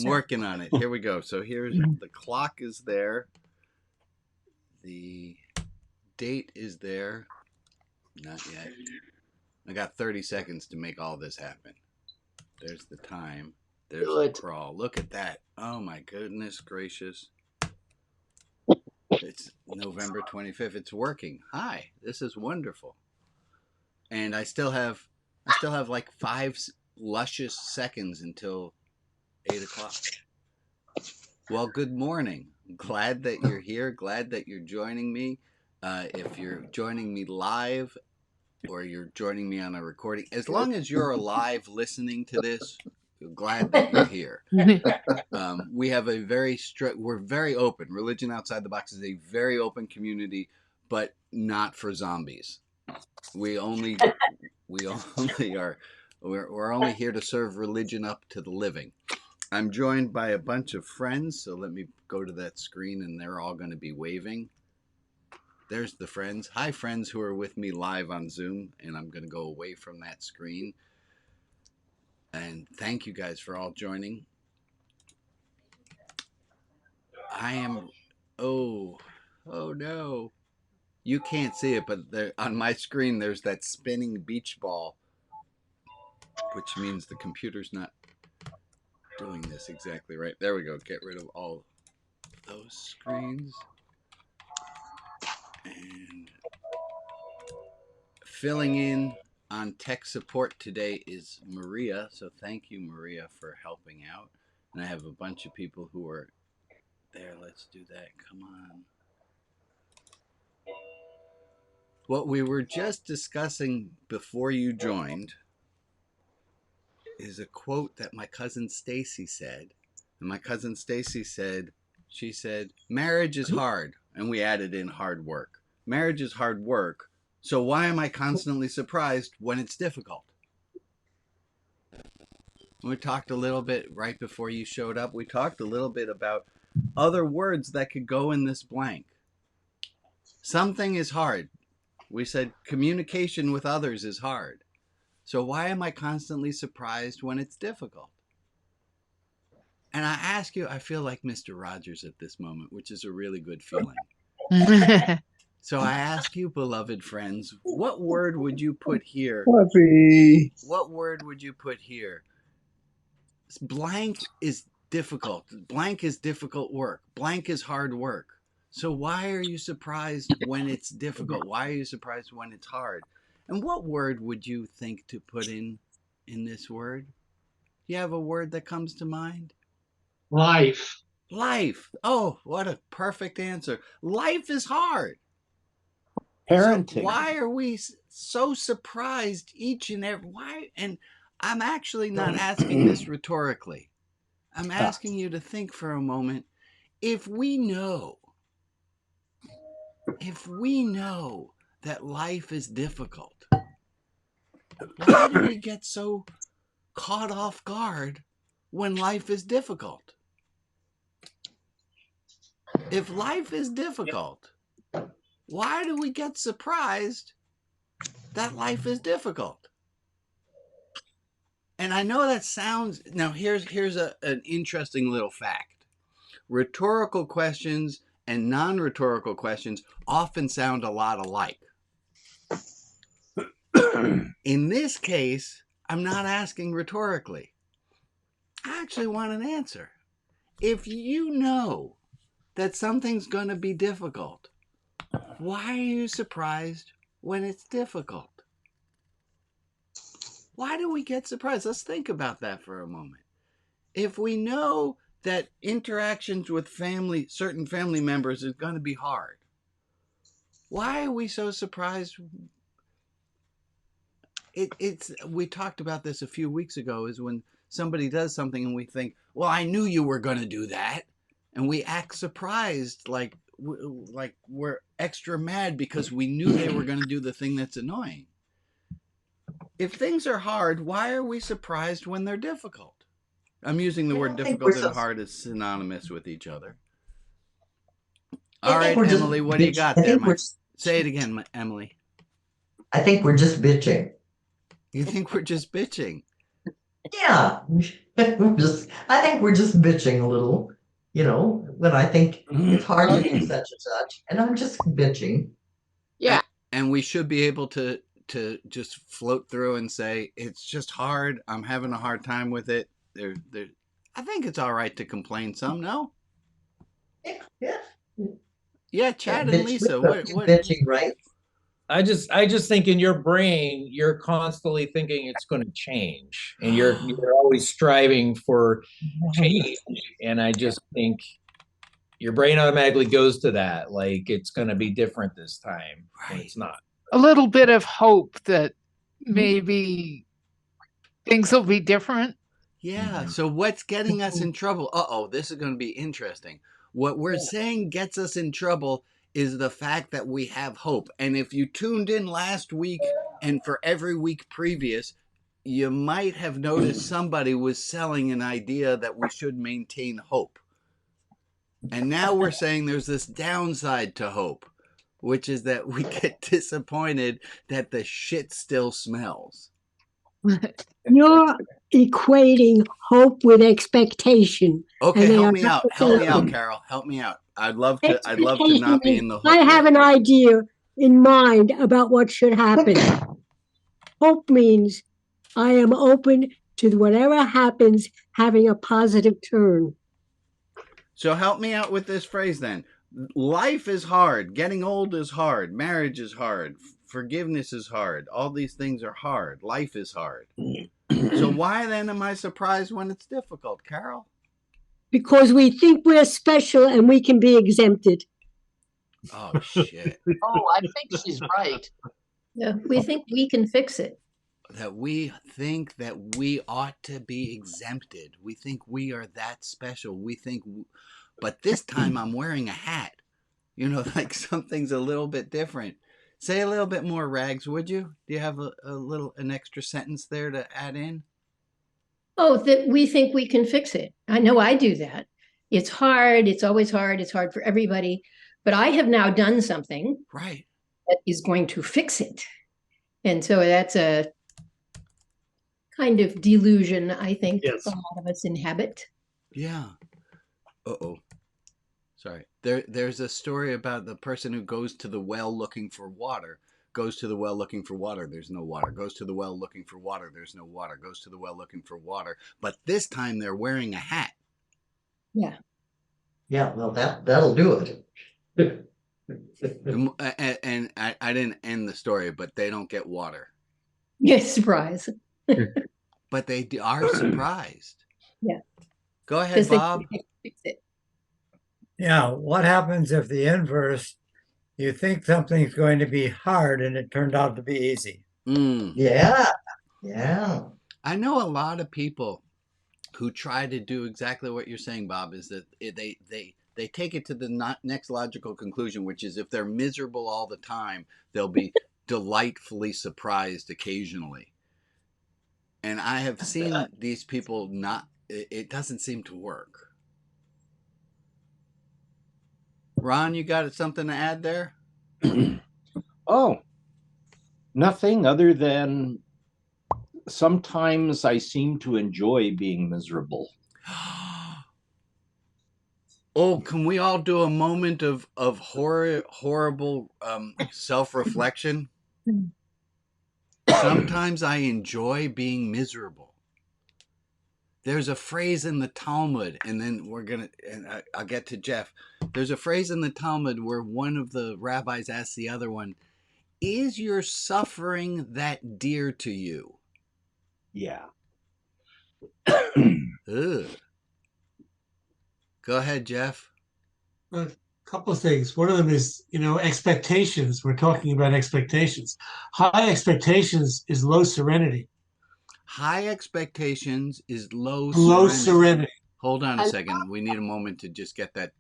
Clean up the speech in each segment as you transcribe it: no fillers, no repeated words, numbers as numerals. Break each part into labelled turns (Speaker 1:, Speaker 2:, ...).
Speaker 1: I'm working on it. Here we go. So here's the clock is there. The date is there. Not yet. I got 30 seconds to make all this happen. There's the time. There's the crawl. Look at that. Oh my goodness gracious. It's November 25th. It's working. Hi. This is wonderful. And I still have like 5 luscious seconds until 8 o'clock. Well, good morning. Glad that you're here. Glad that you're joining me. If you're joining me live or you're joining me on a recording, as long as you're alive listening to this, glad that you're here. We have a we're very open. Religion Outside the Box is a very open community, but not for zombies. We're only here to serve religion up to the living. I'm joined by a bunch of friends, so let me go to that screen and they're all going to be waving. There's the friends. Hi, friends who are with me live on Zoom, and I'm going to go away from that screen. And thank you guys for all joining. I am, oh no. You can't see it, but there, on my screen, there's that spinning beach ball, which means the computer's not doing this exactly right. There we go. Get rid of all those screens. And filling in on tech support today is Maria. So thank you, Maria, for helping out. And I have a bunch of people who are there. Let's do that. Come on. What we were just discussing before you joined is a quote that my cousin Stacy said. And my cousin Stacy said, she said, marriage is hard. And we added in hard work. Marriage is hard work. So why am I constantly surprised when it's difficult? We talked a little bit right before you showed up. We talked a little bit about other words that could go in this blank. Something is hard. We said communication with others is hard. So why am I constantly surprised when it's difficult? And I ask you, I feel like Mr. Rogers at this moment, which is a really good feeling. So I ask you, beloved friends, what word would you put here?
Speaker 2: Fluffy.
Speaker 1: What word would you put here? Blank is difficult. Blank is difficult work. Blank is hard work. So why are you surprised when it's difficult? Why are you surprised when it's hard? And what word would you think to put in this word? Do you have a word that comes to mind?
Speaker 3: Life.
Speaker 1: Life. Oh, what a perfect answer. Life is hard.
Speaker 2: Parenting.
Speaker 1: So why are we so surprised each and every why? And I'm actually not asking this rhetorically. I'm asking you to think for a moment. If we know that life is difficult, why do we get so caught off guard when life is difficult? If life is difficult, why do we get surprised that life is difficult? And I know that sounds... Now, here's an interesting little fact. Rhetorical questions and non-rhetorical questions often sound a lot alike. In this case, I'm not asking rhetorically. I actually want an answer. If you know that something's going to be difficult, why are you surprised when it's difficult? Why do we get surprised? Let's think about that for a moment. If we know that interactions with certain family members is going to be hard, why are we so surprised? We talked about this a few weeks ago, is when somebody does something and we think, well, I knew you were going to do that. And we act surprised, like we're extra mad because we knew they were going to do the thing that's annoying. If things are hard, why are we surprised when they're difficult? I'm using the word difficult and hard as synonymous with each other. All right, Emily, what do you got there? Say it again, Emily.
Speaker 4: I think we're just bitching.
Speaker 1: You think we're just bitching?
Speaker 4: Yeah. I think we're just bitching a little, when I think it's hard to do such and such, and I'm just bitching.
Speaker 1: Yeah. And we should be able to just float through and say it's just hard. I'm having a hard time with it. There. I think it's all right to complain some. No.
Speaker 4: Yeah, yeah.
Speaker 1: Yeah, Chad and Lisa. What?
Speaker 4: Bitching, right?
Speaker 5: I just think in your brain, you're constantly thinking it's going to change, and you're always striving for change. And I just think your brain automatically goes to that, like it's going to be different this time, and it's not.
Speaker 6: A little bit of hope that maybe things will be different.
Speaker 1: Yeah. So what's getting us in trouble? Uh-oh, this is going to be interesting. What we're saying gets us in trouble is the fact that we have hope. And if you tuned in last week and for every week previous, you might have noticed somebody was selling an idea that we should maintain hope. And now we're saying there's this downside to hope, which is that we get disappointed that the shit still smells.
Speaker 7: You're equating hope with expectation.
Speaker 1: Okay, help me out. Help me out, Carol. Help me out. I'd love to not be in the hook.
Speaker 7: I have an idea in mind about what should happen. Hope means I am open to whatever happens having a positive turn.
Speaker 1: So help me out with this phrase then. Life is hard. Getting old is hard. Marriage is hard. Forgiveness is hard. All these things are hard. Life is hard. So why then am I surprised when it's difficult, Carol?
Speaker 7: Because we think we're special and we can be exempted.
Speaker 1: Oh, shit.
Speaker 6: Oh, I think she's right.
Speaker 8: Yeah, we think we can fix it.
Speaker 1: That we think that we ought to be exempted. We think we are that special. We think, but this time I'm wearing a hat. Like something's a little bit different. Say a little bit more, Rags, would you? Do you have an extra sentence there to add in?
Speaker 8: Oh, that we think we can fix it. I know I do that. It's hard. It's always hard. It's hard for everybody. But I have now done something
Speaker 1: right
Speaker 8: that is going to fix it. And so that's a kind of delusion, I think, a lot of us inhabit.
Speaker 1: Yeah. Uh-oh. Sorry. There's a story about the person who goes to the well looking for water. Goes to the well looking for water. There's no water. Goes to the well looking for water. There's no water. Goes to the well looking for water. But this time they're wearing a hat.
Speaker 8: Yeah.
Speaker 4: Yeah, well, that'll do it.
Speaker 1: And I didn't end the story, but they don't get water.
Speaker 8: Yes, surprise.
Speaker 1: But they are surprised.
Speaker 8: Yeah.
Speaker 1: Go ahead, Bob.
Speaker 8: Fix it.
Speaker 9: Yeah, what happens if the inverse, you think something's going to be hard and it turned out to be easy?
Speaker 4: Yeah.
Speaker 1: I know a lot of people who try to do exactly what you're saying, Bob, is that they take it to the next logical conclusion, which is if they're miserable all the time, they'll be delightfully surprised occasionally. And I have seen these people it doesn't seem to work. Ron, you got something to add there?
Speaker 2: Oh, nothing other than sometimes I seem to enjoy being miserable.
Speaker 1: Oh, can we all do a moment of horrible self-reflection? Sometimes I enjoy being miserable. There's a phrase in the Talmud, and then I'll get to Jeff. There's a phrase in the Talmud where one of the rabbis asks the other one, is your suffering that dear to you?
Speaker 2: Yeah.
Speaker 1: Ugh. Go ahead, Jeff.
Speaker 3: A couple of things. One of them is, expectations. We're talking about expectations. High expectations is low serenity.
Speaker 1: High expectations is low
Speaker 3: serenity.
Speaker 1: Hold on a second. We need a moment to just get that.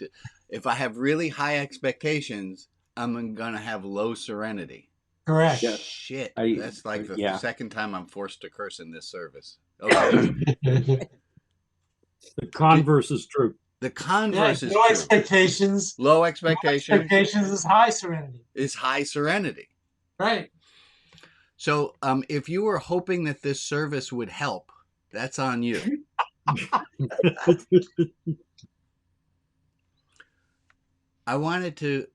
Speaker 1: If I have really high expectations, I'm going to have low serenity.
Speaker 3: Correct.
Speaker 1: Shit. That's like the second time I'm forced to curse in this service. Okay.
Speaker 10: The converse is true.
Speaker 1: The converse is
Speaker 3: low
Speaker 1: true.
Speaker 3: Expectations.
Speaker 1: Low expectations.
Speaker 3: Low expectations is high serenity.
Speaker 1: Is high serenity.
Speaker 3: Right.
Speaker 1: So if you were hoping that this service would help, That's on you. I wanted to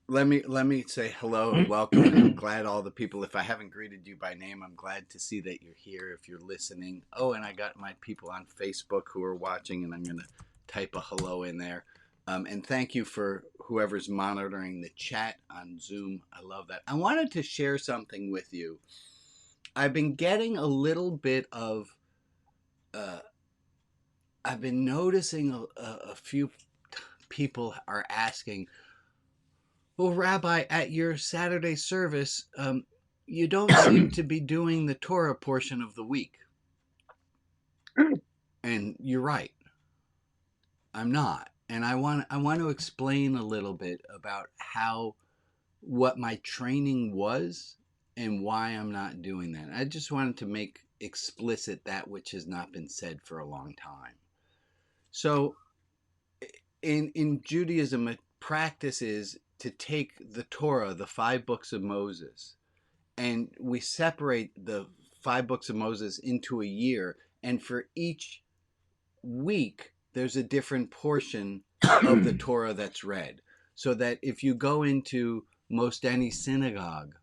Speaker 1: let me say hello and welcome. I'm glad all the people. If I haven't greeted you by name, I'm glad to see that you're here. If you're listening, oh, and I got my people on Facebook who are watching, and I'm going to type a hello in there. And thank you for whoever's monitoring the chat on Zoom. I love that. I wanted to share something with you. I've been getting a little bit of. I've been noticing a few people are asking, well, Rabbi, at your Saturday service, you don't seem to be doing the Torah portion of the week. And you're right. I'm not. And I want to explain a little bit about what my training was and why I'm not doing that. I just wanted to make explicit that which has not been said for a long time. So in Judaism, a practice is to take the Torah, the 5 books of Moses, and we separate the 5 books of Moses into a year. And for each week, there's a different portion of the Torah that's read. So that if you go into most any synagogue,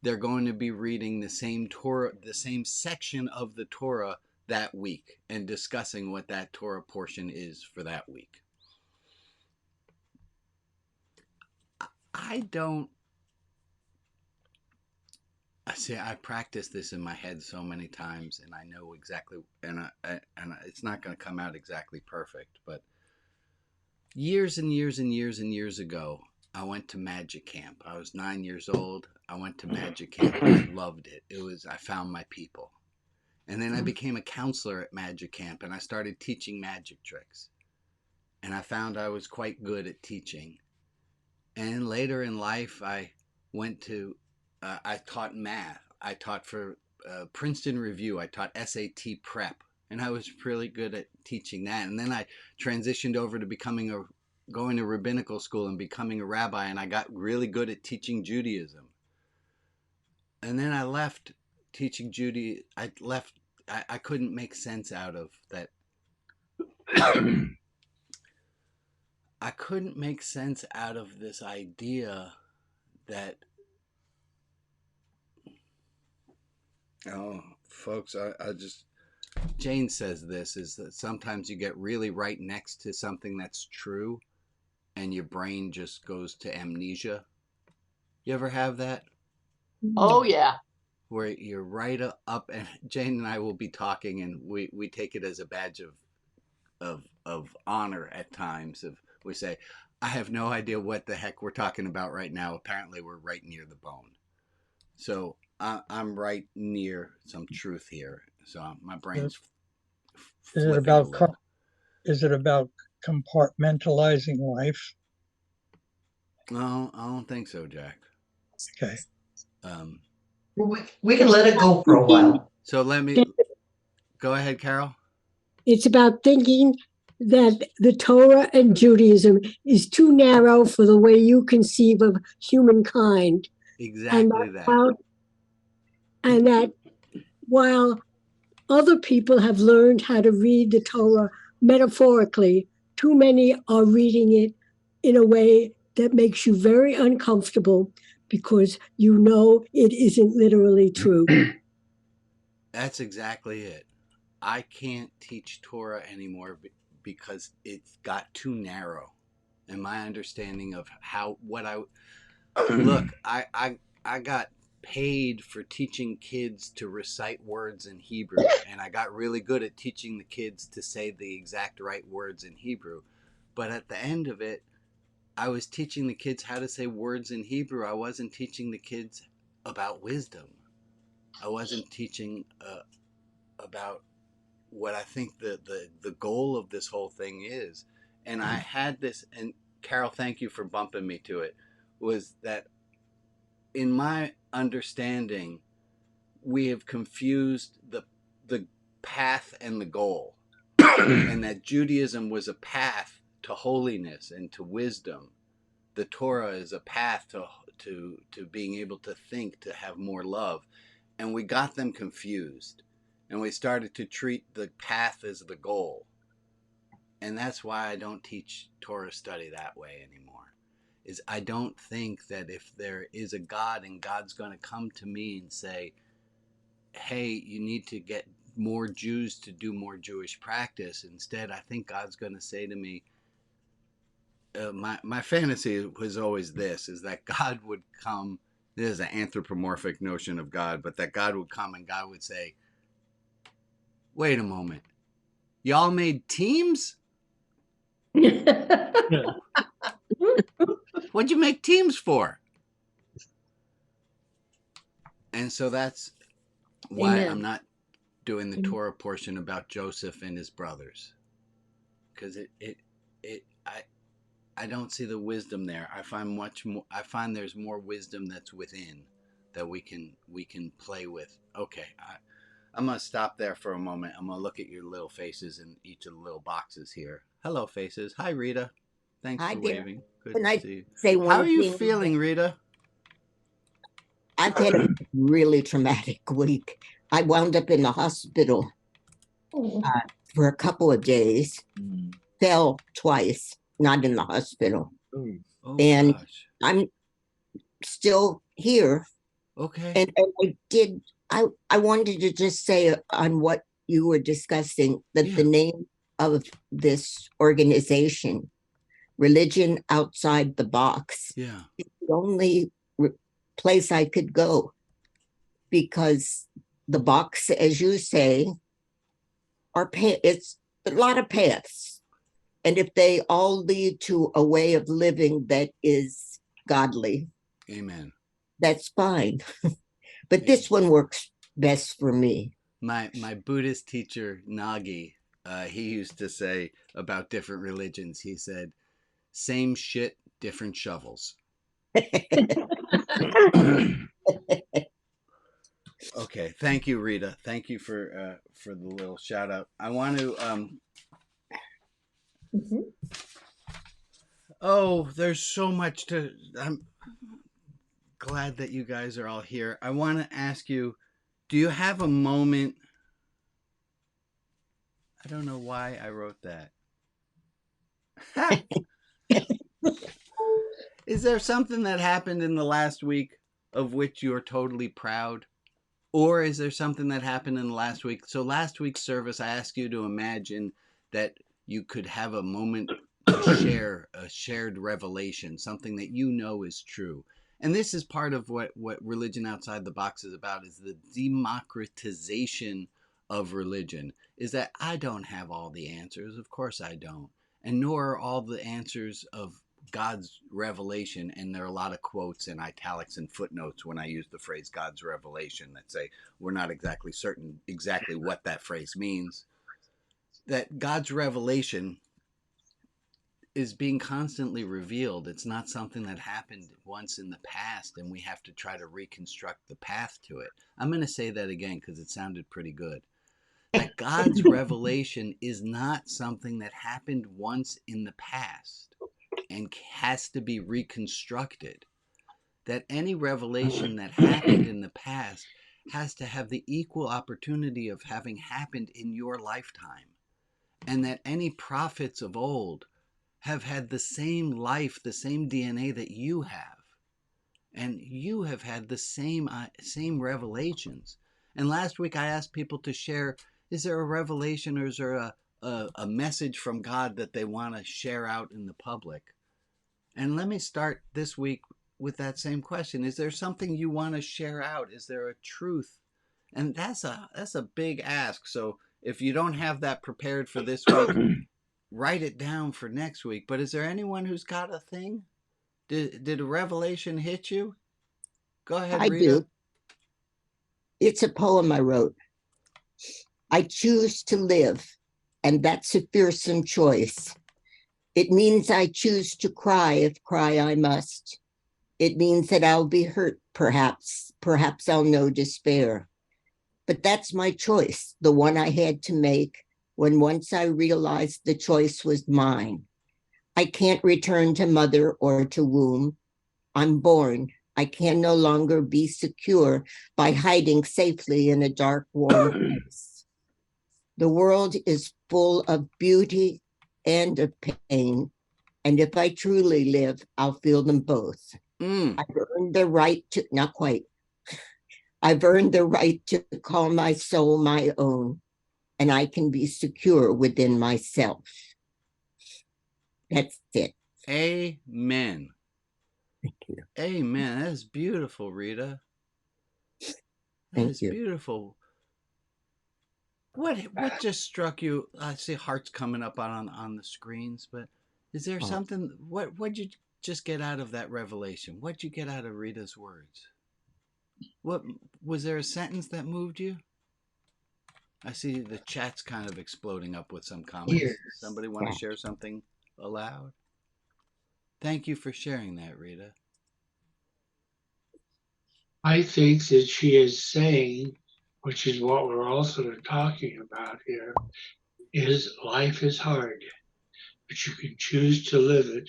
Speaker 1: they're going to be reading the same Torah, the same section of the Torah that week and discussing what that Torah portion is for that week. I practice this in my head so many times, and I know exactly, and it's not going to come out exactly perfect, but years and years and years and years ago, I went to magic camp. I was 9 years old. I went to magic camp. I loved it. I found my people. And then I became a counselor at magic camp, and I started teaching magic tricks. And I found I was quite good at teaching. And later in life, I taught math. I taught for Princeton Review. I taught SAT prep. And I was really good at teaching that. And then I transitioned over to going to rabbinical school and becoming a rabbi. And I got really good at teaching Judaism. And then I left teaching Judaism. I couldn't make sense out of that. I couldn't make sense out of this idea that, folks, Jane says this, is that sometimes you get really right next to something that's true and your brain just goes to amnesia. You ever have that?
Speaker 10: Oh, yeah.
Speaker 1: Where you're right up, and Jane and I will be talking, and we take it as a badge of honor at times. We say, I have no idea what the heck we're talking about right now. Apparently, we're right near the bone. So I'm right near some truth here. So my brain's
Speaker 9: Is it about compartmentalizing life?
Speaker 1: No, I don't think so, Jack.
Speaker 9: Okay.
Speaker 4: We can let it go for a while.
Speaker 1: So let me go ahead, Carol.
Speaker 7: It's about thinking that the Torah and Judaism is too narrow for the way you conceive of humankind.
Speaker 1: Exactly that.
Speaker 7: And that while other people have learned how to read the Torah metaphorically, too many are reading it in a way that makes you very uncomfortable because you know it isn't literally true.
Speaker 1: That's exactly it. I can't teach Torah anymore because it's got too narrow. And my understanding of look, I got paid for teaching kids to recite words in Hebrew, and I got really good at teaching the kids to say the exact right words in Hebrew. But at the end of it, I was teaching the kids how to say words in Hebrew. I wasn't teaching the kids about wisdom. I wasn't teaching about what I think the goal of this whole thing is. And I had this, and Carol, thank you for bumping me to it, was that in my understanding, we have confused the path and the goal. And that Judaism was a path to holiness and to wisdom. The Torah is a path to being able to think, to have more love. And we got them confused. And we started to treat the path as the goal. And that's why I don't teach Torah study that way anymore. Is I don't think that if there is a God and God's going to come to me and say, hey, you need to get more Jews to do more Jewish practice. Instead, I think God's going to say to me, my fantasy was always this, is that God would come. This is an anthropomorphic notion of God, but that God would come and God would say, wait a moment, y'all made teams? What'd you make teams for? And so that's why
Speaker 8: Amen.
Speaker 1: I'm not doing the Torah portion about Joseph and his brothers, because I don't see the wisdom there. I find much more. I find there's more wisdom that's within that we can play with. Okay, I'm gonna stop there for a moment. I'm gonna look at your little faces in each of the little boxes here. Hello, faces. Hi, Rita. Thanks
Speaker 11: Hi
Speaker 1: for
Speaker 11: there.
Speaker 1: waving. Good
Speaker 11: Can
Speaker 1: to
Speaker 11: I
Speaker 1: see you.
Speaker 11: say
Speaker 1: How
Speaker 11: one
Speaker 1: are you
Speaker 11: thing?
Speaker 1: feeling, Rita?
Speaker 11: I've had a really traumatic week. I wound up in the hospital for a couple of days, fell twice, not in the hospital.
Speaker 1: Oh,
Speaker 11: And
Speaker 1: gosh.
Speaker 11: I'm still here.
Speaker 1: Okay.
Speaker 11: And I wanted to just say on what you were discussing that the name of this organization, Religion Outside the Box, is the only place I could go, because the box, as you say, it's a lot of paths, and if they all lead to a way of living that is godly,
Speaker 1: amen,
Speaker 11: that's fine. But this one works best for me.
Speaker 1: My Buddhist teacher Nagi, he used to say about different religions, he said, same shit, different shovels. Okay, thank you, Rita. Thank you for the little shout out. I want to oh, there's so much to. I'm glad that you guys are all here. I want to ask you, do you have a moment? I don't know why I wrote that. Is there something that happened in the last week of which you're totally proud? Or is there something that happened in the last week? So last week's service, I asked you to imagine that you could have a moment to share a shared revelation, something that you know is true. And this is part of what Religion Outside the Box is about, is the democratization of religion. Is that I don't have all the answers. Of course I don't. And nor are all the answers of God's revelation, and there are a lot of quotes and italics and footnotes when I use the phrase God's revelation that say we're not exactly certain exactly what that phrase means. That God's revelation is being constantly revealed. It's not something that happened once in the past and we have to try to reconstruct the path to it. I'm going to say that again because it sounded pretty good. That God's revelation is not something that happened once in the past and has to be reconstructed. That any revelation that happened in the past has to have the equal opportunity of having happened in your lifetime. And that any prophets of old have had the same life, the same DNA that you have. And you have had the same revelations. And last week I asked people to share, is there a revelation or is there a message from God that they want to share out in the public? And let me start this week with that same question. Is there something you want to share out? Is there a truth? And that's a big ask. So if you don't have that prepared for this week, write it down for next week. But is there anyone who's got a thing? Did a revelation hit you? Go ahead,
Speaker 11: I
Speaker 1: Rita.
Speaker 11: do. It's a poem I wrote. I choose to live, and that's a fearsome choice. It means I choose to cry if cry I must. It means that I'll be hurt, perhaps I'll know despair. But that's my choice, the one I had to make when once I realized the choice was mine. I can't return to mother or to womb. I'm born. I can no longer be secure by hiding safely in a dark, warm place. The world is full of beauty and of pain, and if I truly live, I'll feel them both. I've earned the right to, not quite, I've earned the right to call my soul my own, and I can be secure within myself. That's it.
Speaker 1: Amen.
Speaker 11: Thank you.
Speaker 1: Amen. That is beautiful, Rita. That is beautiful. What just struck you? I see hearts coming up on the screens, but is there something? What'd you just get out of that revelation? What'd you get out of Rita's words? What was there a sentence that moved you? I see the chat's kind of exploding up with some comments.
Speaker 4: Yes.
Speaker 1: Somebody want to share something aloud? Thank you for sharing that, Rita.
Speaker 12: I think that she is saying, which is what we're also talking about here, is life is hard, but you can choose to live it.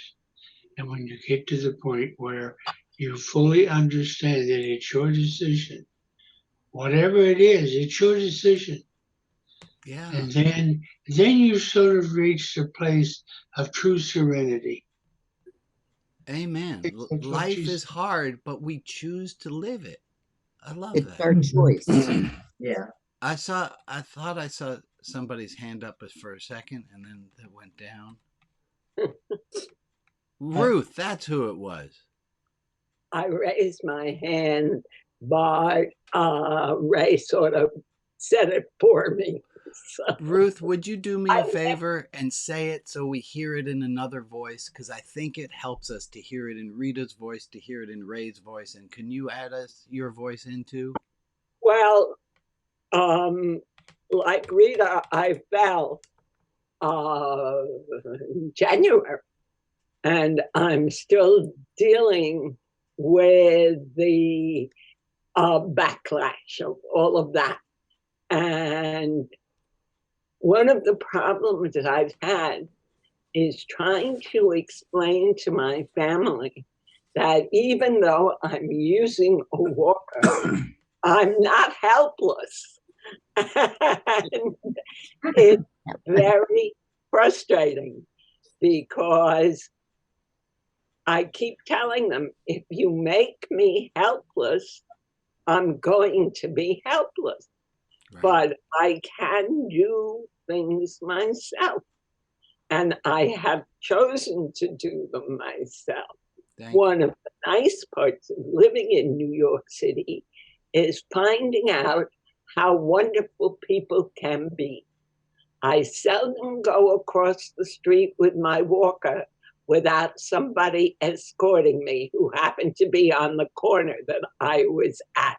Speaker 12: And when you get to the point where you fully understand that it's your decision, whatever it is, it's your decision.
Speaker 1: Yeah.
Speaker 12: And then you sort of reach the place of true serenity.
Speaker 1: Amen. Life is hard, but we choose to live it. I love that.
Speaker 11: It's our choice.
Speaker 4: Yeah.
Speaker 1: I thought I saw somebody's hand up for a second, and then it went down. Ruth, that's who it was.
Speaker 13: I raised my hand, but Ray sort of said it for me. So.
Speaker 1: Ruth, would you do me a favor and say it so we hear it in another voice? Because I think it helps us to hear it in Rita's voice, to hear it in Ray's voice. And can you add your voice into?
Speaker 13: Well, like Rita, I fell in January, and I'm still dealing with the backlash of all of that. And one of the problems that I've had is trying to explain to my family that even though I'm using a walker, I'm not helpless. And it's very frustrating because I keep telling them, if you make me helpless, I'm going to be helpless. Right. But I can do things myself. And I have chosen to do them myself. One of the nice parts of living in New York City is finding out how wonderful people can be. I seldom go across the street with my walker without somebody escorting me who happened to be on the corner that I was at.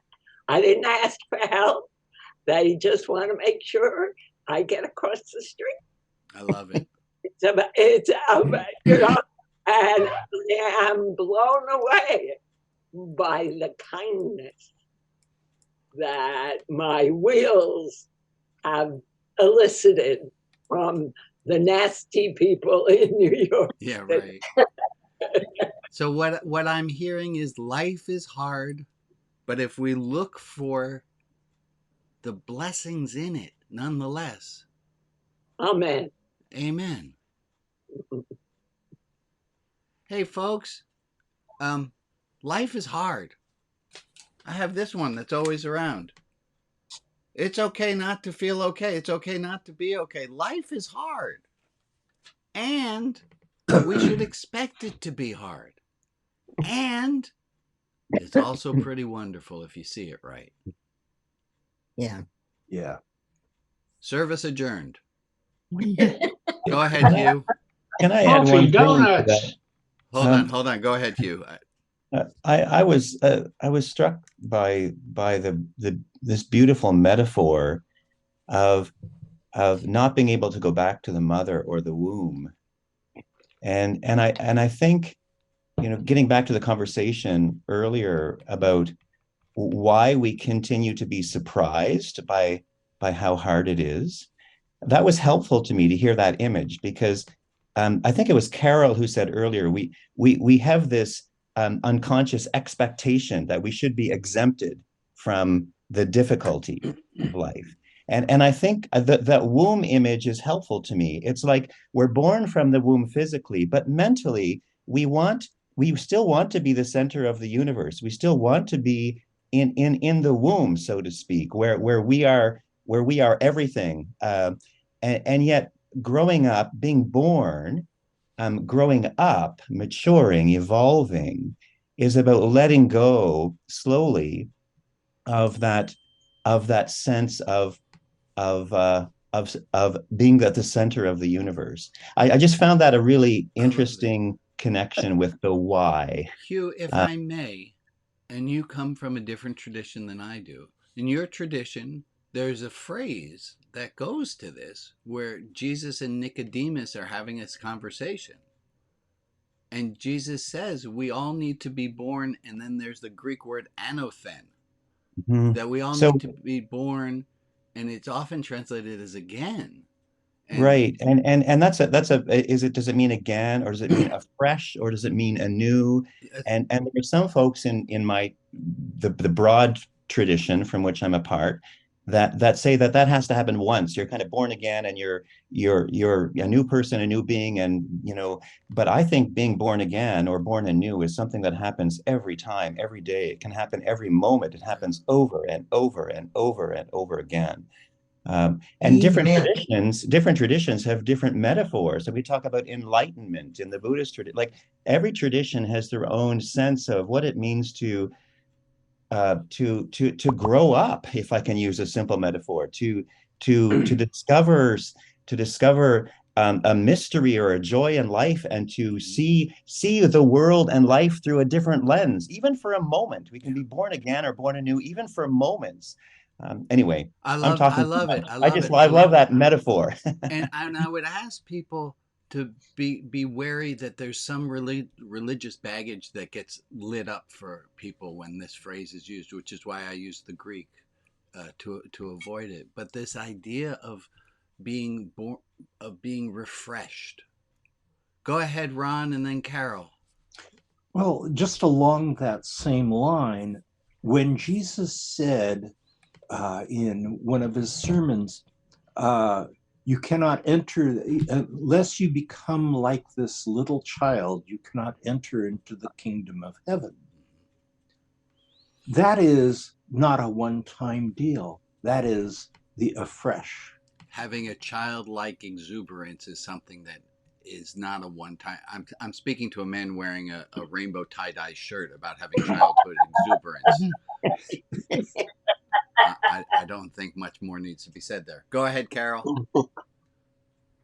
Speaker 13: I didn't ask for help. They just want to make sure I get across the street.
Speaker 1: I love it.
Speaker 13: It's you know, and I am blown away by the kindness that my wheels have elicited from the nasty people in New York.
Speaker 1: Yeah, right. So what I'm hearing is life is hard, but if we look for the blessings in it, nonetheless.
Speaker 13: Amen.
Speaker 1: Amen. Hey, folks, life is hard. I have this one that's always around. It's okay not to feel okay. It's okay not to be okay. Life is hard. And we should expect it to be hard. And it's also pretty wonderful if you see it right.
Speaker 11: Yeah.
Speaker 2: Yeah.
Speaker 1: Service adjourned. Go ahead, Hugh.
Speaker 14: Can I add one thing to that?
Speaker 1: Hold on. Go ahead, Hugh.
Speaker 14: I was struck by this beautiful metaphor of not being able to go back to the mother or the womb, and I think, you know, getting back to the conversation earlier about why we continue to be surprised by how hard it is, that was helpful to me to hear that image, because I think it was Carol who said earlier, we have this unconscious expectation that we should be exempted from the difficulty of life. And I think that womb image is helpful to me. It's like we're born from the womb physically, but mentally we still want to be the center of the universe. We still want to be in the womb, so to speak, where we are everything. And yet growing up, being born, growing up, maturing, evolving, is about letting go slowly of that sense of being at the center of the universe. I just found that a really interesting connection with the why.
Speaker 1: Hugh, if I may, and you come from a different tradition than I do, in your tradition, there's a phrase that goes to this where Jesus and Nicodemus are having this conversation. And Jesus says we all need to be born, and then there's the Greek word anothen, that we all need to be born, and it's often translated as again.
Speaker 14: Right. And that's does it mean again, or does it mean afresh, or does it mean anew? And there are some folks in the broad tradition from which I'm a part that say that has to happen once. You're kind of born again, and you're a new person, a new being, and but I think being born again or born anew is something that happens every time, every day. It can happen every moment. It happens over and over and over and over again. And different traditions have different metaphors. So we talk about enlightenment in the Buddhist tradition. Like every tradition has their own sense of what it means to grow up, if I can use a simple metaphor, to discover a mystery or a joy in life, and to see the world and life through a different lens, even for a moment. We can be born again or born anew, even for moments. Anyway,
Speaker 1: I love it.
Speaker 14: I love that metaphor.
Speaker 1: and I would ask people to be wary that there's some religious baggage that gets lit up for people when this phrase is used, which is why I use the Greek to avoid it. But this idea of being born, of being refreshed. Go ahead, Ron, and then Carol.
Speaker 2: Well, just along that same line, when Jesus said in one of his sermons, you cannot enter, unless you become like this little child, you cannot enter into the kingdom of heaven. That is not a one-time deal. That is the afresh.
Speaker 1: Having a childlike exuberance is something that is not a one-time. I'm speaking to a man wearing a rainbow tie-dye shirt about having childhood exuberance. I don't think much more needs to be said there. Go ahead, Carol.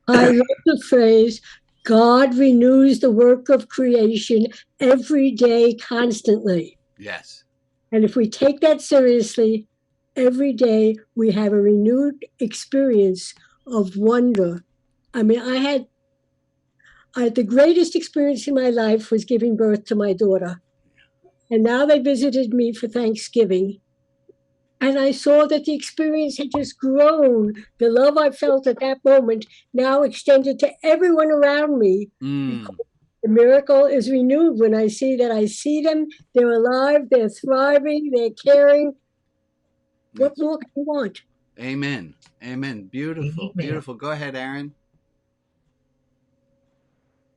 Speaker 7: I love the phrase, God renews the work of creation every day, constantly.
Speaker 1: Yes.
Speaker 7: And if we take that seriously, every day we have a renewed experience of wonder. I mean, I had the greatest experience in my life was giving birth to my daughter. And now they visited me for Thanksgiving. And I saw that the experience had just grown. The love I felt at that moment now extended to everyone around me. The miracle is renewed when I see them, they're alive, they're thriving, they're caring. What more can you want?
Speaker 1: Amen. Amen. Beautiful. Beautiful. Go ahead, Aaron.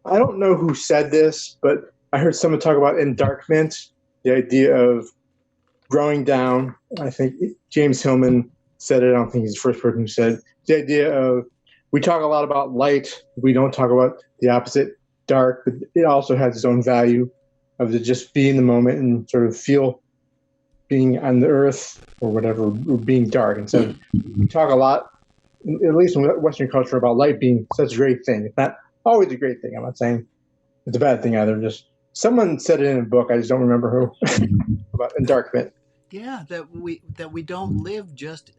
Speaker 15: I don't know who said this, but I heard someone talk about endarkment, the idea of growing down. I think James Hillman said it. I don't think he's the first person who said the idea of, we talk a lot about light. We don't talk about the opposite, dark, but it also has its own value of to just be in the moment and sort of feel being on the earth or whatever, or being dark. And so we talk a lot, at least in Western culture, about light being such a great thing. It's not always a great thing. I'm not saying it's a bad thing either. Just someone said it in a book. I just don't remember who about endarkment.
Speaker 1: Yeah, that we don't live just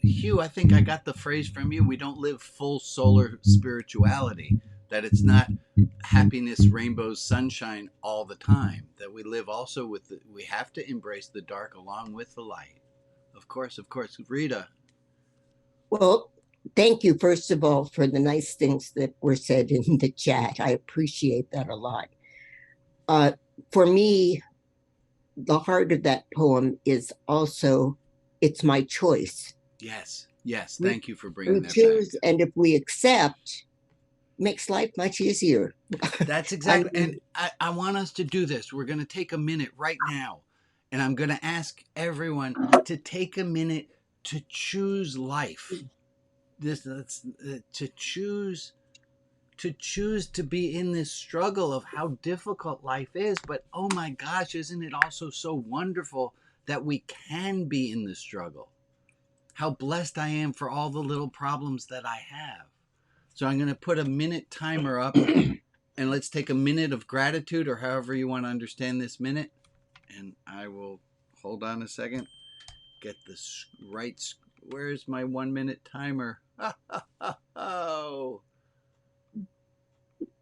Speaker 1: Hugh, I think I got the phrase from you. We don't live full solar spirituality. That it's not happiness, rainbows, sunshine all the time. That we live also with we have to embrace the dark along with the light. Of course. Rita.
Speaker 11: Well, thank you, first of all, for the nice things that were said in the chat. I appreciate that a lot. For me, the heart of that poem is also, it's my choice.
Speaker 1: Yes. Yes, thank you for
Speaker 11: We
Speaker 1: bringing that
Speaker 11: choose,
Speaker 1: back.
Speaker 11: and if we accept, makes life much easier.
Speaker 1: That's exactly, and I want us to do this. We're going to take a minute right now, and I'm going to ask everyone to take a minute to choose life. To choose to be in this struggle of how difficult life is. But oh my gosh, isn't it also so wonderful that we can be in the struggle? How blessed I am for all the little problems that I have. So I'm going to put a minute timer up, and let's take a minute of gratitude, or however you want to understand this minute. And I will hold on a second. Get this right. Where's my 1 minute timer? Oh.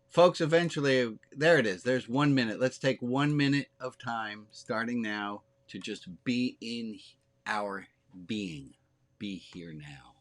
Speaker 1: Folks, eventually, there it is. There's 1 minute. Let's take 1 minute of time starting now to just be in our being. Be here now.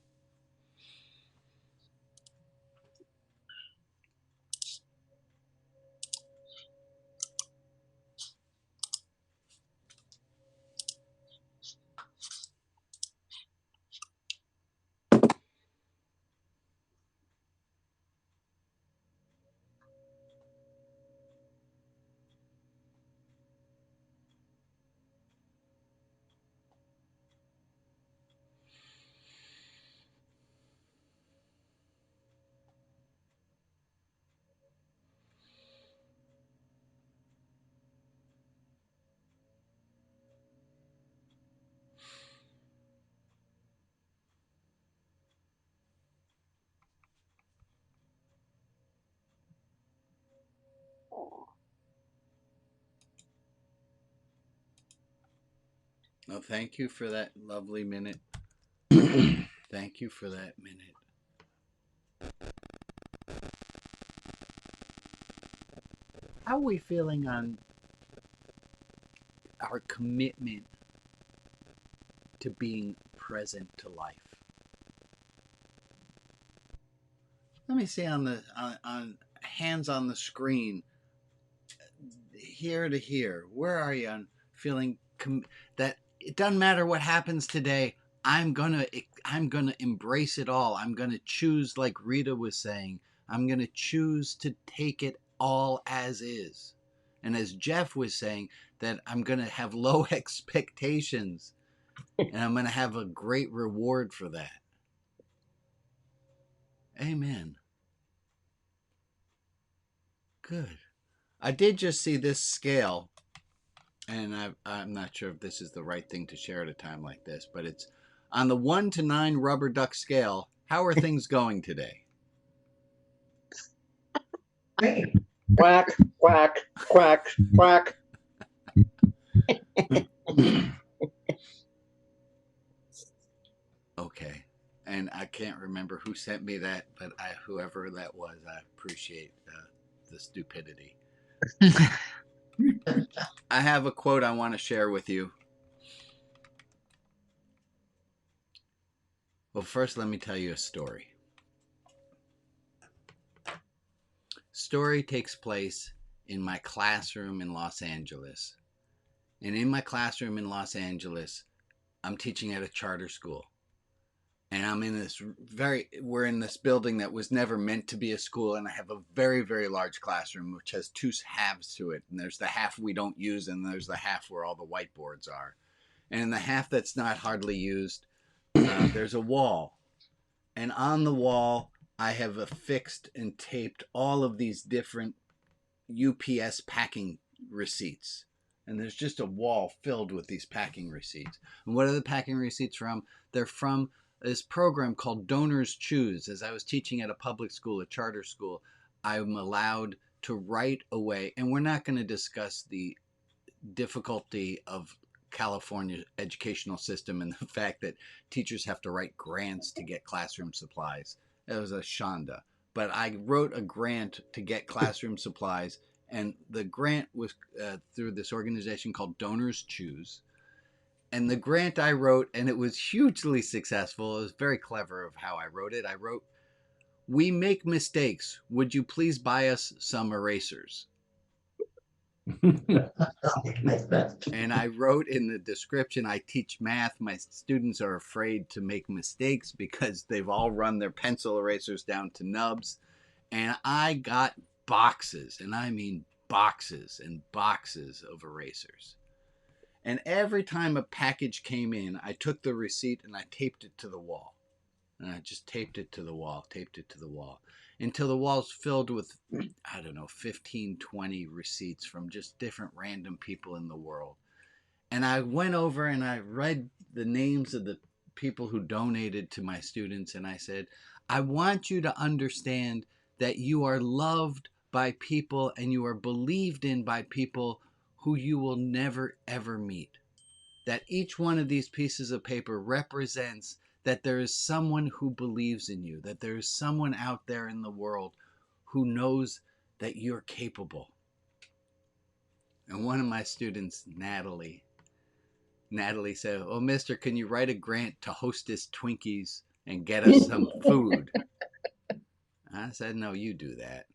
Speaker 1: Well, thank you for that lovely minute. Thank you for that minute. How are we feeling on our commitment to being present to life? Let me see on hands on the screen, here to here. Where are you on feeling that it doesn't matter what happens today? I'm gonna embrace it all. I'm gonna choose, like Rita was saying. I'm gonna choose to take it all as is. And as Jeff was saying, that I'm gonna have low expectations, and I'm gonna have a great reward for that. Amen. Good. I did just see this scale, and I'm not sure if this is the right thing to share at a time like this, but it's on the 1 to 9 rubber duck scale. How are things going today?
Speaker 15: Quack, quack, quack, quack.
Speaker 1: Okay. And I can't remember who sent me that, but whoever that was, I appreciate the stupidity. I have a quote I want to share with you. Well, first, let me tell you a story. Story takes place in my classroom in Los Angeles. And in my classroom in Los Angeles, I'm teaching at a charter school. And I'm in this we're in this building that was never meant to be a school. And I have a very, very large classroom, which has two halves to it. And there's the half we don't use, and there's the half where all the whiteboards are. And in the half that's not hardly used, there's a wall. And on the wall, I have affixed and taped all of these different UPS packing receipts. And there's just a wall filled with these packing receipts. And what are the packing receipts from? They're from this program called Donors Choose. As I was teaching at a public school, a charter school, I'm allowed to write away. And we're not going to discuss the difficulty of California educational system and the fact that teachers have to write grants to get classroom supplies. It was a shanda. But I wrote a grant to get classroom supplies, and the grant was through this organization called Donors Choose. And the grant I wrote, and it was hugely successful. It was very clever of how I wrote it. I wrote, "We make mistakes. Would you please buy us some erasers?" And I wrote in the description, I teach math. My students are afraid to make mistakes because they've all run their pencil erasers down to nubs. And I got boxes, and I mean boxes and boxes of erasers. And every time a package came in, I took the receipt and I taped it to the wall. And I just taped it to the wall, until the wall's filled with, I don't know, 15, 20 receipts from just different random people in the world. And I went over and I read the names of the people who donated to my students. And I said, I want you to understand that you are loved by people and you are believed in by people who you will never, ever meet. That each one of these pieces of paper represents that there is someone who believes in you, that there is someone out there in the world who knows that you're capable. And one of my students, Natalie said, oh, mister, can you write a grant to Hostess Twinkies and get us some food? I said, no, you do that.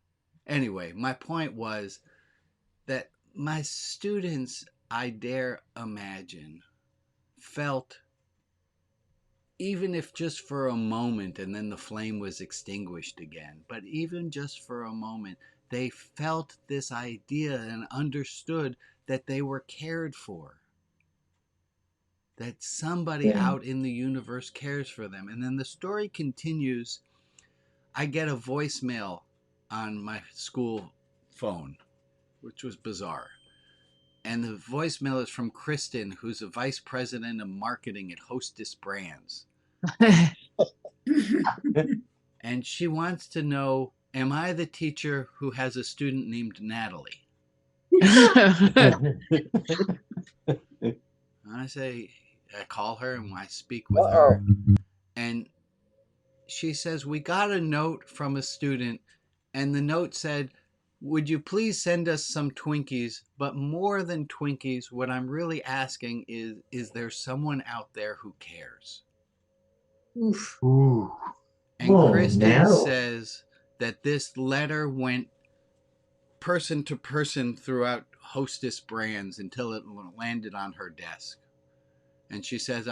Speaker 1: Anyway, my point was that my students, I dare imagine, felt, even if just for a moment, and then the flame was extinguished again, but even just for a moment, they felt this idea and understood that they were cared for, that somebody out in the universe cares for them. And then the story continues. I get a voicemail on my school phone, which was bizarre. And the voicemail is from Kristen, who's a vice president of marketing at Hostess Brands. And she wants to know, am I the teacher who has a student named Natalie? I call her and I speak with her. And she says, we got a note from a student, and the note said, would you please send us some Twinkies? But more than Twinkies, what I'm really asking is there someone out there who cares?
Speaker 4: Oof.
Speaker 2: Ooh.
Speaker 1: And Kristen says that this letter went person to person throughout Hostess Brands until it landed on her desk. And she says,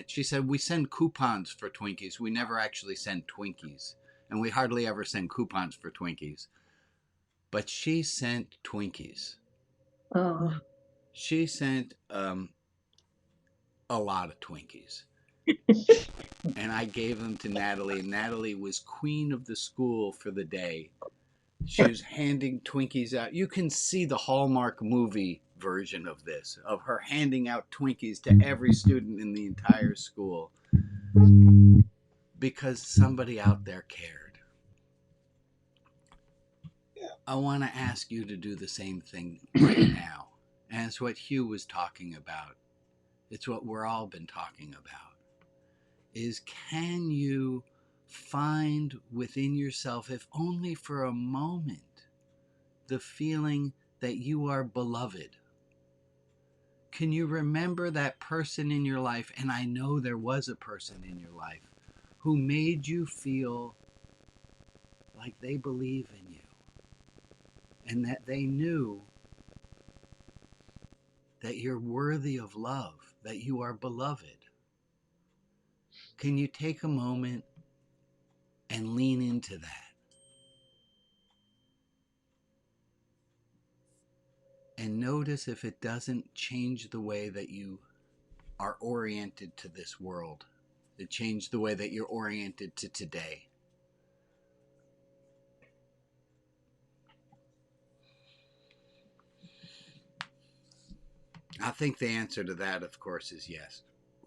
Speaker 1: she said, we send coupons for Twinkies. We never actually send Twinkies. And we hardly ever send coupons for Twinkies. But she sent Twinkies.
Speaker 8: Oh.
Speaker 1: She sent a lot of Twinkies. And I gave them to Natalie. Natalie was queen of the school for the day. She was handing Twinkies out. You can see the Hallmark movie version of this, of her handing out Twinkies to every student in the entire school because somebody out there cared. I want to ask you to do the same thing right now. And it's what Hugh was talking about. It's what we're all been talking about. Is can you find within yourself, if only for a moment, the feeling that you are beloved? Can you remember that person in your life, and I know there was a person in your life, who made you feel like they believe in you and that they knew that you're worthy of love, that you are beloved? Can you take a moment and lean into that? And notice if it doesn't change the way that you are oriented to this world. It changed the way that you're oriented to today. I think the answer to that, of course, is yes.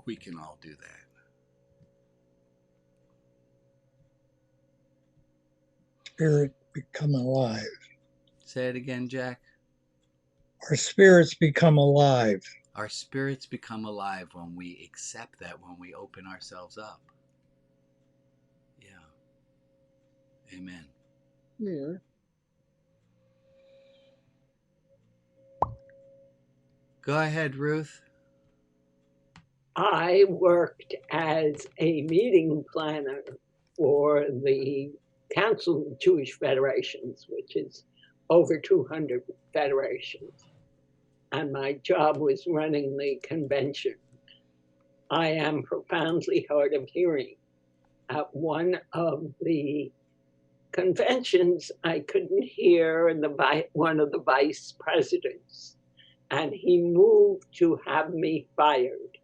Speaker 1: We can all do that.
Speaker 16: Spirit become alive.
Speaker 1: Say it again, Jack.
Speaker 16: Our spirits become alive.
Speaker 1: Our spirits become alive when we accept that, when we open ourselves up. Yeah. Amen.
Speaker 16: Yeah.
Speaker 1: Go ahead, Ruth.
Speaker 13: I worked as a meeting planner for the Council of Jewish Federations, which is over 200 federations, and my job was running the convention. I am profoundly hard of hearing. At one of the conventions, I couldn't hear one of the vice presidents, and he moved to have me fired.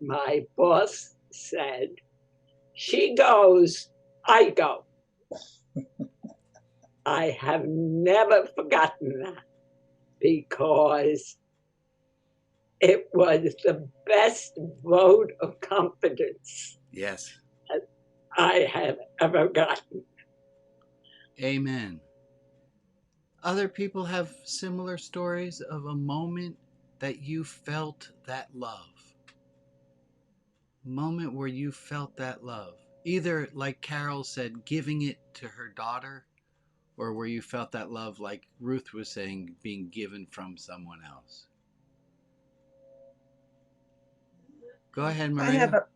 Speaker 13: My boss said, "She goes, I go." I have never forgotten that, because it was the best vote of confidence
Speaker 1: Yes.
Speaker 13: that I have ever gotten.
Speaker 1: Amen. Other people have similar stories of a moment that you felt that love. Moment where you felt that love. Either, like Carol said, giving it to her daughter, or where you felt that love, like Ruth was saying, being given from someone else. Go ahead, Maria.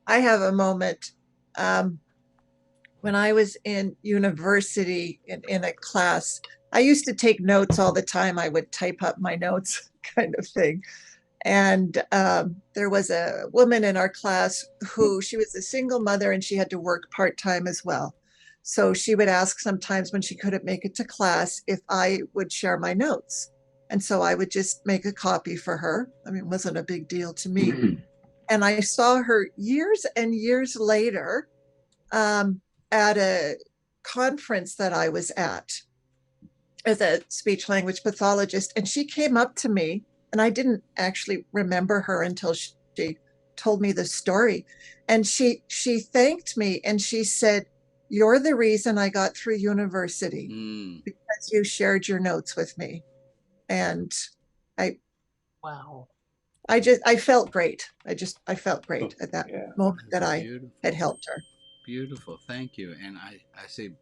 Speaker 17: I have a moment. When I was in university in a class, I used to take notes all the time. I would type up my notes kind of thing. And there was a woman in our class she was a single mother, and she had to work part-time as well. So she would ask sometimes when she couldn't make it to class if I would share my notes. And so I would just make a copy for her. I mean, it wasn't a big deal to me. And I saw her years and years later at a conference that I was at as a speech language pathologist. And she came up to me, and I didn't actually remember her until she told me the story. And she thanked me, and she said, "You're the reason I got through university because you shared your notes with me." And
Speaker 10: Wow.
Speaker 17: I felt great. I felt great at that moment that I had helped her.
Speaker 1: Beautiful. Thank you. And I see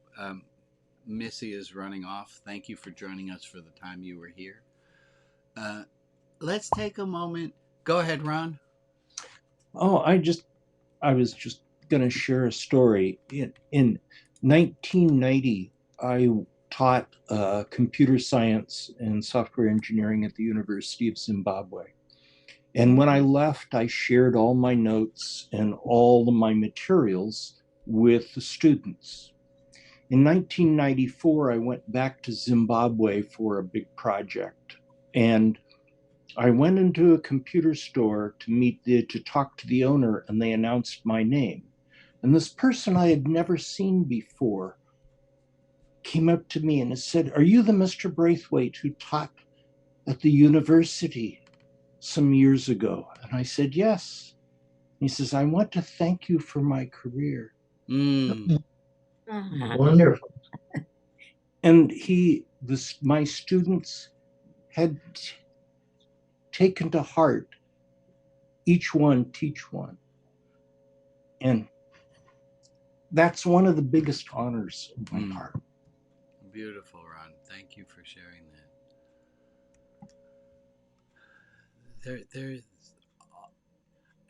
Speaker 1: Missy is running off. Thank you for joining us for the time you were here. Let's take a moment. Go ahead, Ron.
Speaker 2: Oh, I was just going to share a story. In 1990, I taught computer science and software engineering at the University of Zimbabwe. And when I left, I shared all my notes and all of my materials with the students. In 1994, I went back to Zimbabwe for a big project. And I went into a computer store to talk to the owner, and they announced my name. And this person I had never seen before came up to me and said, "Are you the Mr. Braithwaite who taught at the university some years ago?" And I said, "Yes." And he says, "I want to thank you for my career."
Speaker 4: Wonderful.
Speaker 2: And my students had taken to heart, each one teach one. And that's one of the biggest honors of my part.
Speaker 1: Beautiful, Ron. Thank you for sharing that.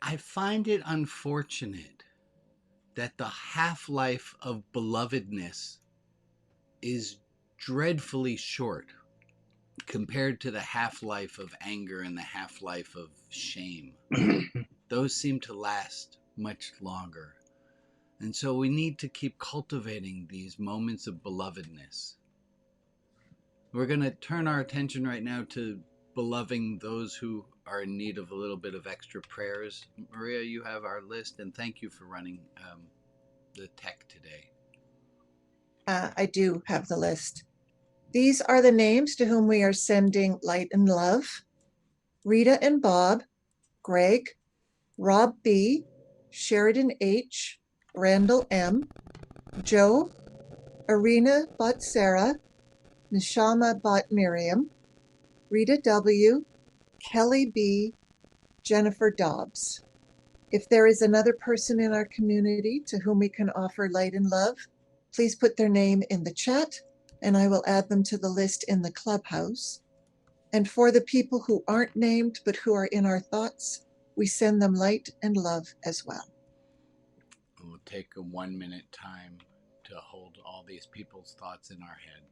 Speaker 1: I find it unfortunate that the half-life of belovedness is dreadfully short compared to the half-life of anger and the half-life of shame. Those seem to last much longer. And so we need to keep cultivating these moments of belovedness. We're going to turn our attention right now to beloving those who are in need of a little bit of extra prayers. Maria, you have our list, and thank you for running the tech today.
Speaker 17: I do have the list. These are the names to whom we are sending light and love: Rita and Bob, Greg, Rob B., Sheridan H., Randall M., Joe, Arena Bot Sarah, Nishama Bot Miriam, Rita W., Kelly B., Jennifer Dobbs. If there is another person in our community to whom we can offer light and love, please put their name in the chat, and I will add them to the list in the clubhouse. And for the people who aren't named but who are in our thoughts, we send them light and love as well.
Speaker 1: We'll take a 1-minute time to hold all these people's thoughts in our head.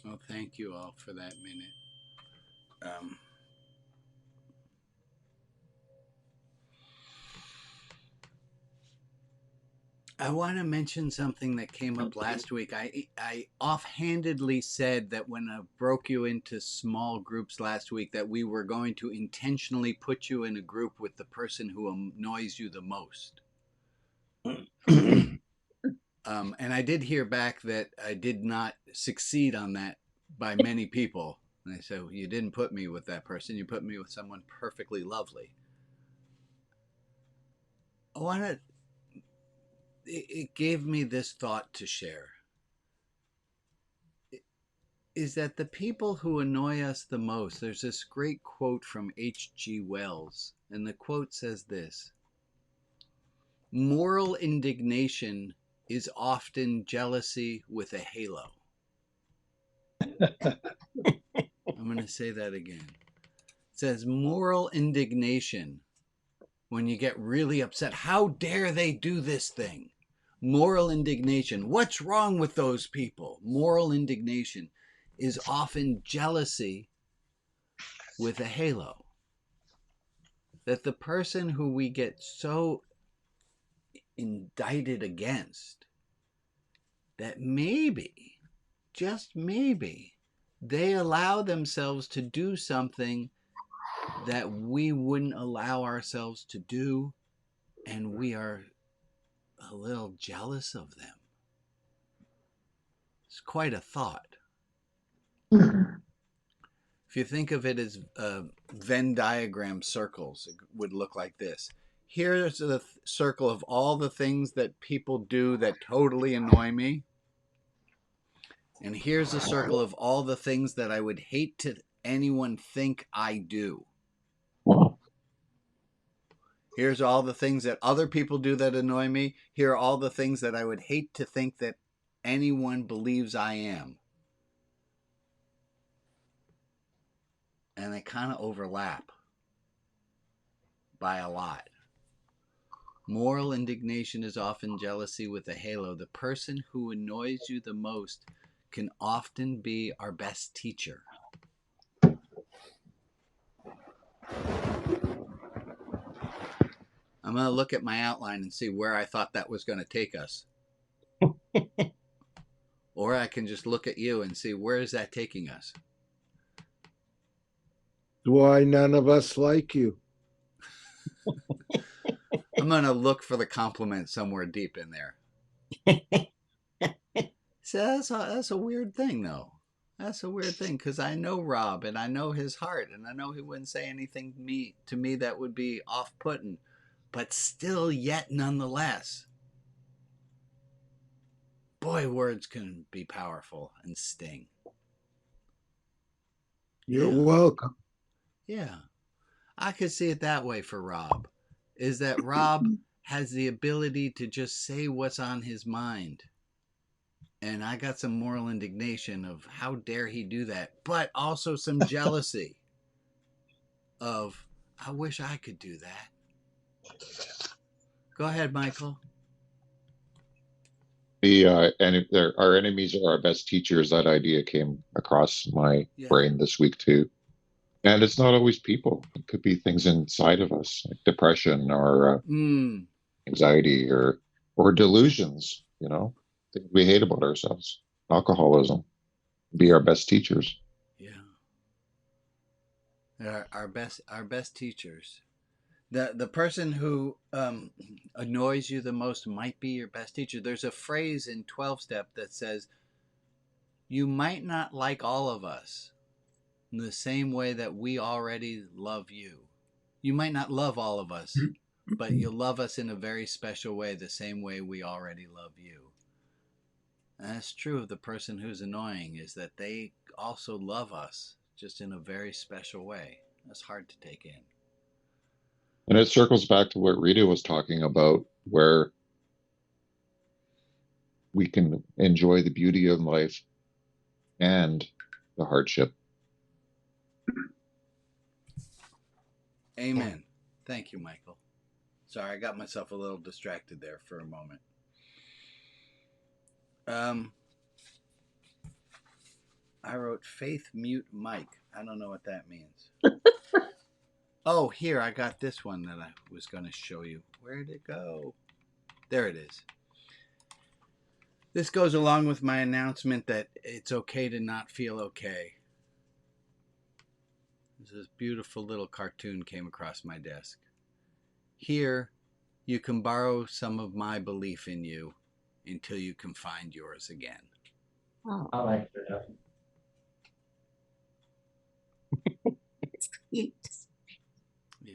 Speaker 1: Well, thank you all for that minute. I want to mention something that came up last week. I offhandedly said that when I broke you into small groups last week that we were going to intentionally put you in a group with the person who annoys you the most. And I did hear back that I did not succeed on that by many people. And I said, well, you didn't put me with that person. You put me with someone perfectly lovely. I want to... It gave me this thought to share, is that the people who annoy us the most, there's this great quote from H.G. Wells, and the quote says this: moral indignation is often jealousy with a halo. I'm going to say that again. It says moral indignation, when you get really upset, how dare they do this thing? Moral indignation, what's wrong with those people? Moral indignation is often jealousy with a halo. That the person who we get so indicted against, that maybe, just maybe, they allow themselves to do something that we wouldn't allow ourselves to do, and we are a little jealous of them. It's quite a thought. If you think of it as Venn diagram circles, it would look like this. Here's the circle of all the things that people do that totally annoy me. And here's a circle of all the things that I would hate to anyone think I do. Here's all the things that other people do that annoy me. Here are all the things that I would hate to think that anyone believes I am. And they kind of overlap by a lot. Moral indignation is often jealousy with a halo. The person who annoys you the most can often be our best teacher. I'm going to look at my outline and see where I thought that was going to take us. Or I can just look at you and see, where is that taking us?
Speaker 18: Why none of us like you?
Speaker 1: I'm going to look for the compliment somewhere deep in there. So that's a weird thing, though. That's a weird thing, because I know Rob, and I know his heart, and I know he wouldn't say anything to me that would be off-putting, but still, yet, nonetheless. Boy, words can be powerful and sting.
Speaker 18: You're welcome.
Speaker 1: Yeah. I could see it that way for Rob, is that Rob has the ability to just say what's on his mind. And I got some moral indignation of how dare he do that, but also some jealousy of, I wish I could do that. Go ahead, Michael.
Speaker 19: Our enemies are our best teachers. That idea came across my brain this week too. And it's not always people. It could be things inside of us, like depression or anxiety or delusions, things we hate about ourselves. Alcoholism. Be our best teachers.
Speaker 1: Yeah. Our best teachers. The person who annoys you the most might be your best teacher. There's a phrase in 12-step that says, you might not like all of us in the same way that we already love you. You might not love all of us, but you'll love us in a very special way, the same way we already love you. And that's true of the person who's annoying, is that they also love us, just in a very special way. That's hard to take in.
Speaker 19: And it circles back to what Rita was talking about, where we can enjoy the beauty of life and the hardship.
Speaker 1: Amen. Thank you, Michael. Sorry, I got myself a little distracted there for a moment. I wrote Faith Mute Mike. I don't know what that means. Oh, here, I got this one that I was going to show you. Where'd it go? There it is. This goes along with my announcement that it's okay to not feel okay. This beautiful little cartoon came across my desk. Here, you can borrow some of my belief in you until you can find yours again.
Speaker 11: Oh.
Speaker 4: I like that.
Speaker 11: Cute.
Speaker 1: Yeah.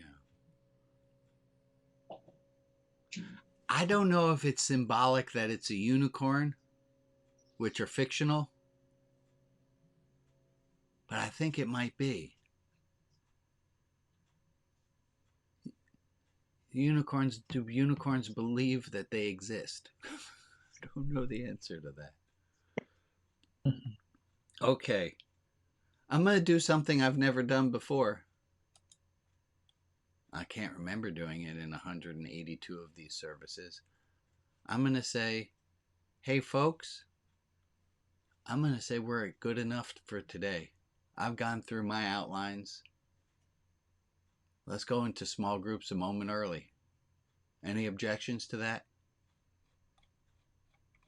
Speaker 1: I don't know if it's symbolic that it's a unicorn, which are fictional, but I think it might be. Do unicorns believe that they exist? I don't know the answer to that. Okay. I'm going to do something I've never done before. I can't remember doing it in 182 of these services. I'm going to say, hey, folks, I'm going to say we're good enough for today. I've gone through my outlines. Let's go into small groups a moment early. Any objections to that?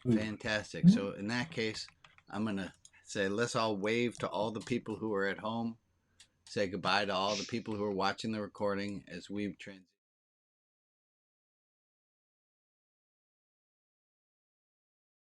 Speaker 1: Fantastic. So in that case, I'm going to say, let's all wave to all the people who are at home. Say goodbye to all the people who are watching the recording as we transition.